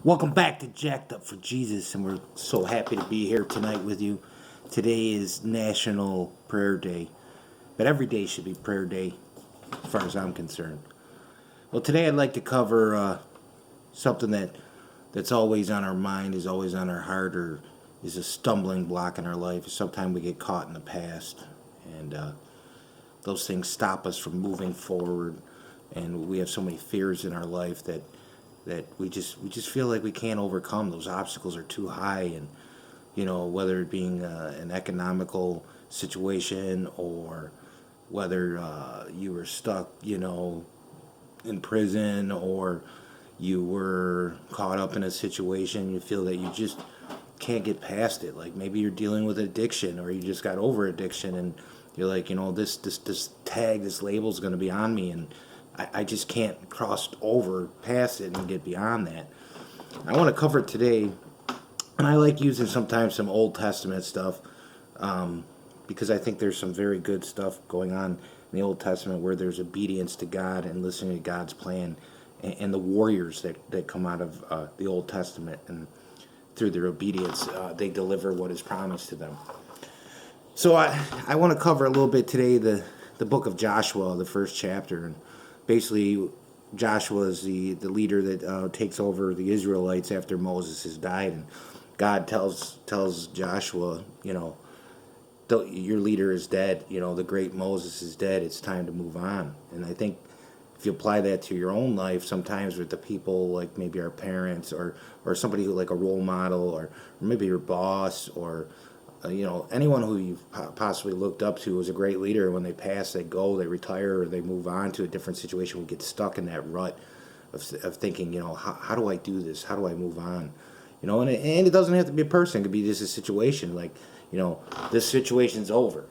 Welcome back to Jacked Up for Jesus, and we're so happy to be here tonight with you. Today is National Prayer Day, but every day should be Prayer Day, as far as I'm concerned. Well, today I'd like to cover something that's always on our mind, is always on our heart, or is a stumbling block in our life. Sometimes we get caught in the past, and those things stop us from moving forward, and we have so many fears in our life that we just feel like we can't overcome. Those obstacles are too high, and whether it being an economical situation, or whether you were stuck in prison, or you were caught up in a situation, you feel that you just can't get past it. Like maybe you're dealing with addiction, or you just got over addiction, and you're like, this tag, this label's going to be on me, and I just can't cross over past it and get beyond that. I want to cover today, and I like using sometimes some Old Testament stuff, because I think there's some very good stuff going on in the Old Testament where there's obedience to God and listening to God's plan, and the warriors that come out of the Old Testament, and through their obedience, they deliver what is promised to them. So I want to cover a little bit today the book of Joshua, the first chapter. And basically, Joshua is the leader that takes over the Israelites after Moses has died. And God tells Joshua, your leader is dead. The great Moses is dead. It's time to move on. And I think if you apply that to your own life, sometimes with the people like maybe our parents, or somebody like a role model, or maybe your boss, or anyone who you've possibly looked up to as a great leader, when they pass, they go, they retire, or they move on to a different situation, we get stuck in that rut of thinking, how do I do this? How do I move on? And it doesn't have to be a person. It could be just a situation. Like, this situation's over.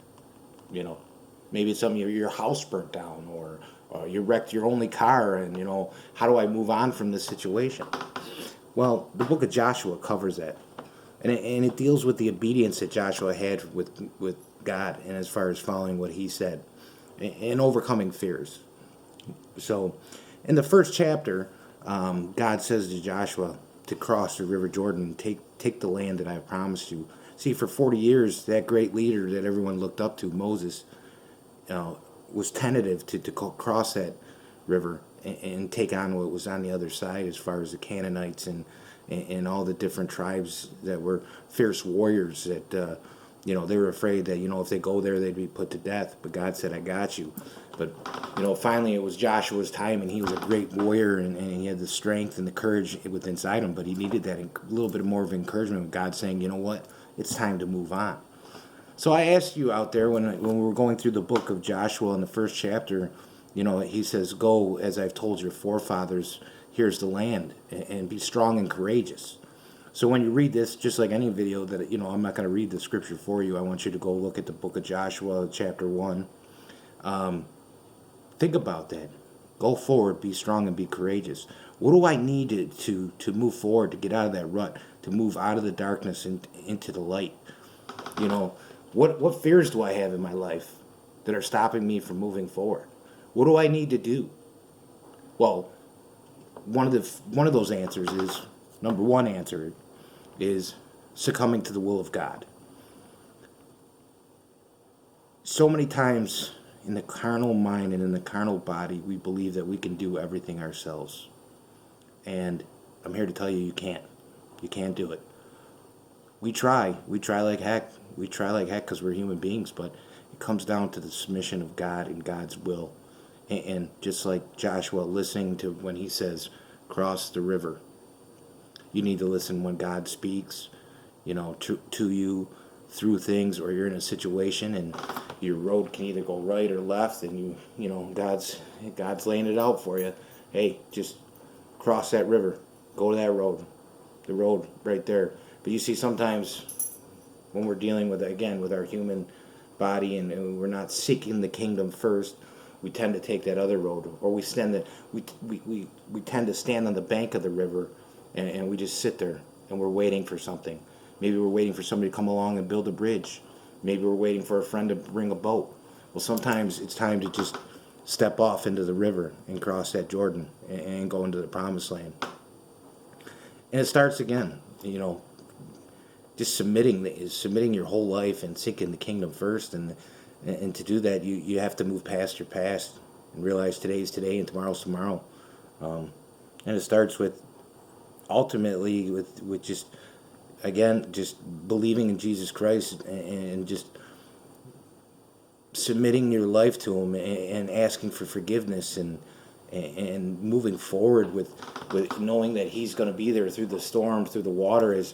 Maybe it's something, your house burnt down, or you wrecked your only car, and, how do I move on from this situation? Well, the book of Joshua covers that. And it deals with the obedience that Joshua had with God, and as far as following what he said, and overcoming fears. So in the first chapter, God says to Joshua to cross the river Jordan and take the land that I have promised you. See, for 40 years, that great leader that everyone looked up to, Moses, was tentative to cross that river and take on what was on the other side, as far as the Canaanites and all the different tribes that were fierce warriors that, they were afraid that, if they go there, they'd be put to death. But God said, I got you. But, finally it was Joshua's time, and he was a great warrior, and he had the strength and the courage within inside him, but he needed that little bit more of encouragement with God saying, you know what, it's time to move on. So I asked you out there, when we were going through the book of Joshua in the first chapter, he says, go as I've told your forefathers, here's the land, and be strong and courageous. So when you read this, just like any video that, I'm not going to read the scripture for you. I want you to go look at the book of Joshua, chapter 1. Think about that. Go forward, be strong, and be courageous. What do I need to move forward, to get out of that rut, to move out of the darkness and into the light? What fears do I have in my life that are stopping me from moving forward? What do I need to do? Well, one of those answers is, number one answer is succumbing to the will of God. So many times in the carnal mind and in the carnal body, we believe that we can do everything ourselves. And I'm here to tell you, you can't. You can't do it. We try like heck. We try like heck because we're human beings, but it comes down to the submission of God and God's will. And just like Joshua, listening to when he says, cross the river. You need to listen when God speaks, to you through things, or you're in a situation and your road can either go right or left, and God's laying it out for you. Hey, just cross that river. Go to that road. The road right there. But you see, sometimes when we're dealing with our human body, and we're not seeking the kingdom first, we tend to take that other road, or we tend to stand on the bank of the river, and we just sit there and we're waiting for something. Maybe we're waiting for somebody to come along and build a bridge. Maybe we're waiting for a friend to bring a boat. Well, sometimes it's time to just step off into the river and cross that Jordan and go into the promised land. And it starts again, just submitting your whole life and seeking the kingdom first. And to do that, you have to move past your past and realize today's today and tomorrow's tomorrow. And it starts with ultimately with just again just believing in Jesus Christ and just submitting your life to him and asking for forgiveness and moving forward with knowing that he's going to be there through the storm, through the water, is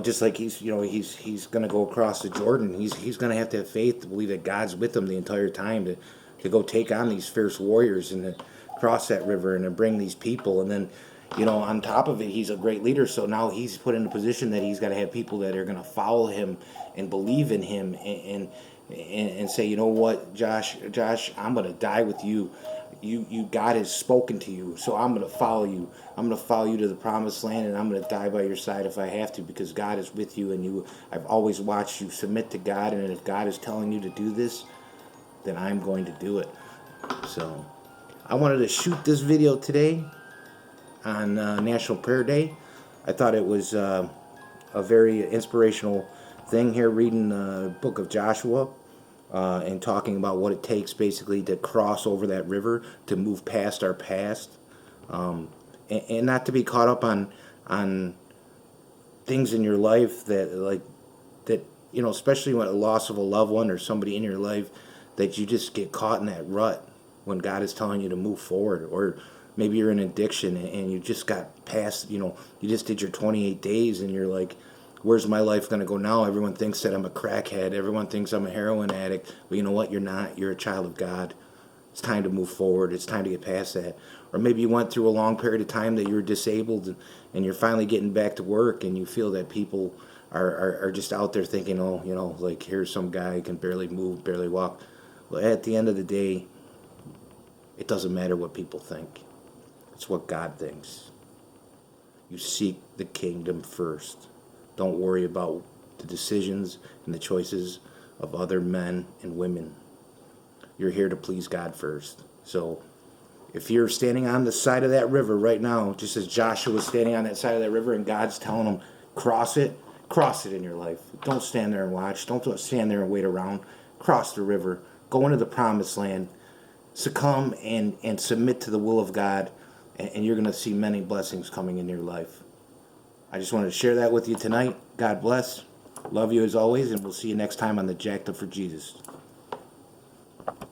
just like he's going to go across the Jordan. He's going to have faith to believe that God's with him the entire time to go take on these fierce warriors and to cross that river and to bring these people. And then on top of it, he's a great leader, so now he's put in a position that he's got to have people that are going to follow him and believe in him and say, you know what, Josh, I'm going to die with you. You God has spoken to you, so I'm going to follow you. I'm going to follow you to the promised land, and I'm going to die by your side if I have to, because God is with you, and I've always watched you submit to God, and if God is telling you to do this, then I'm going to do it. So I wanted to shoot this video today on National Prayer Day. I thought it was a very inspirational thing here, reading the book of Joshua and talking about what it takes basically to cross over that river, to move past our past, and not to be caught up on things in your life that especially when a loss of a loved one or somebody in your life, that you just get caught in that rut when God is telling you to move forward. Or maybe you're in addiction and you just got past, you just did your 28 days and you're like, where's my life going to go now? Everyone thinks that I'm a crackhead. Everyone thinks I'm a heroin addict. But you know what? You're not. You're a child of God. It's time to move forward. It's time to get past that. Or maybe you went through a long period of time that you were disabled and you're finally getting back to work and you feel that people are just out there thinking, oh, like here's some guy who can barely move, barely walk. Well, at the end of the day, it doesn't matter what people think. It's what God thinks. You seek the kingdom first. Don't worry about the decisions and the choices of other men and women. You're here to please God first. So if you're standing on the side of that river right now, just as Joshua was standing on that side of that river and God's telling him, cross it in your life. Don't stand there and watch. Don't stand there and wait around. Cross the river. Go into the promised land. Succumb and submit to the will of God, and you're going to see many blessings coming in your life. I just wanted to share that with you tonight. God bless. Love you as always, and we'll see you next time on the Jacked Up for Jesus.